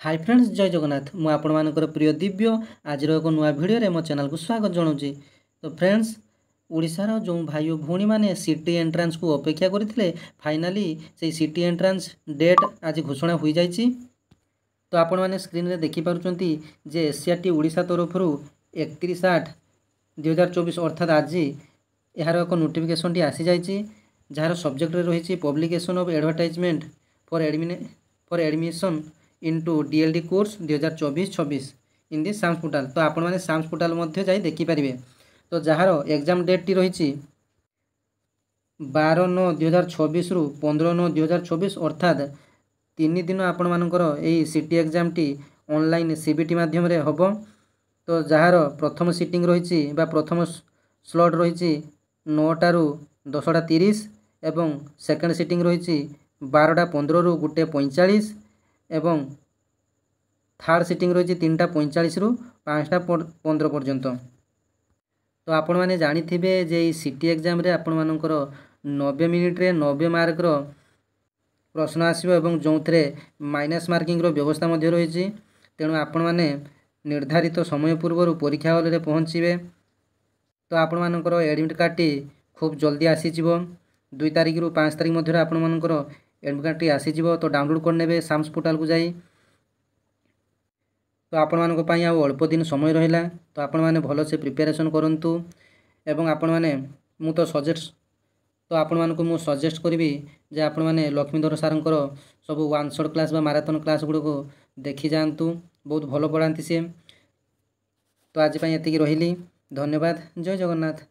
Hi friends जय जगन्नाथ मु आपण मानकर प्रिय दिव्य आज एक नुआ भिडियो रे मो चैनल को स्वागत जनाऊँगी। तो फ्रेंड्स ओडिशार जो भाई और भौणी मैंने सीटी एंट्रांस को अपेक्षा करते फाइनाली से सीटी एंट्रांस डेट आज घोषणा हो जाइए। तो आपण मैंने स्क्रीन रे देखि पारुचंती जे एससीईआरटी ओडिशा तरफ 31/8/2024 अर्थात आज यार एक नोटिफिकेशन टी आसी जाइए जार सब्जेक्ट रही publication of advertisement for admission into DLD course 2024-26 in the SAMS portal. तो आपण मैंने साम्स पोर्टाल मध्य जाई देखि पारिबे। तो जार एग्जाम डेट टी रही 12/9/2024 रु 15/9/2024 अर्थात 3 दिन आपण मानकर एई सीटी एग्जाम टी ऑनलाइन सीबीटी माध्यम रे हबो। तो जार प्रथम सीटिंग रही बा प्रथम स्लॉट रही 9टा रु 10टा 30 एवं सेकेंड सीटिंग रही 12टा 15 रु 1:45 एवं थर्ड सीटिंग रही 3टा 45 रु 5टा 15 पर्यंत। तो आपण मैंने जानी थे जे सीटी एग्जाम रे आपण मानकर 90 मिनिट रे 90 मार्क रो प्रश्न आसीबो एवं जो थे माइनस मार्किंग रो व्यवस्था मध्य रही। तेणु आपण मैंने निर्धारित समय पूर्व परीक्षा हॉल रे पहुँचे। तो आपण मानकर एडमिट कार्ड टी खूब जल्दी आसीजिवो 2 तारिख रु 5 तारिख मध्य आपण मानकर एडमिट कार्ड टी आसीजिवो। तो डाउनलोड करने साम्स पोर्टाल को जाई। तो आपण मानक पई आ अल्प दिन समय रहिला। तो आपण माने भलो से प्रिपरेशन करंतु एवं आपण माने मु तो आपण मानक मु सजेस्ट करिवि जे आपण माने लक्ष्मीधर सारंकर सब वन शॉट क्लास बा मैराथन क्लास गुड को देखि जानतु बहुत भलो पढ़ांती से। तो आज पई एतिकी रहिली। धन्यवाद। जय जगन्नाथ।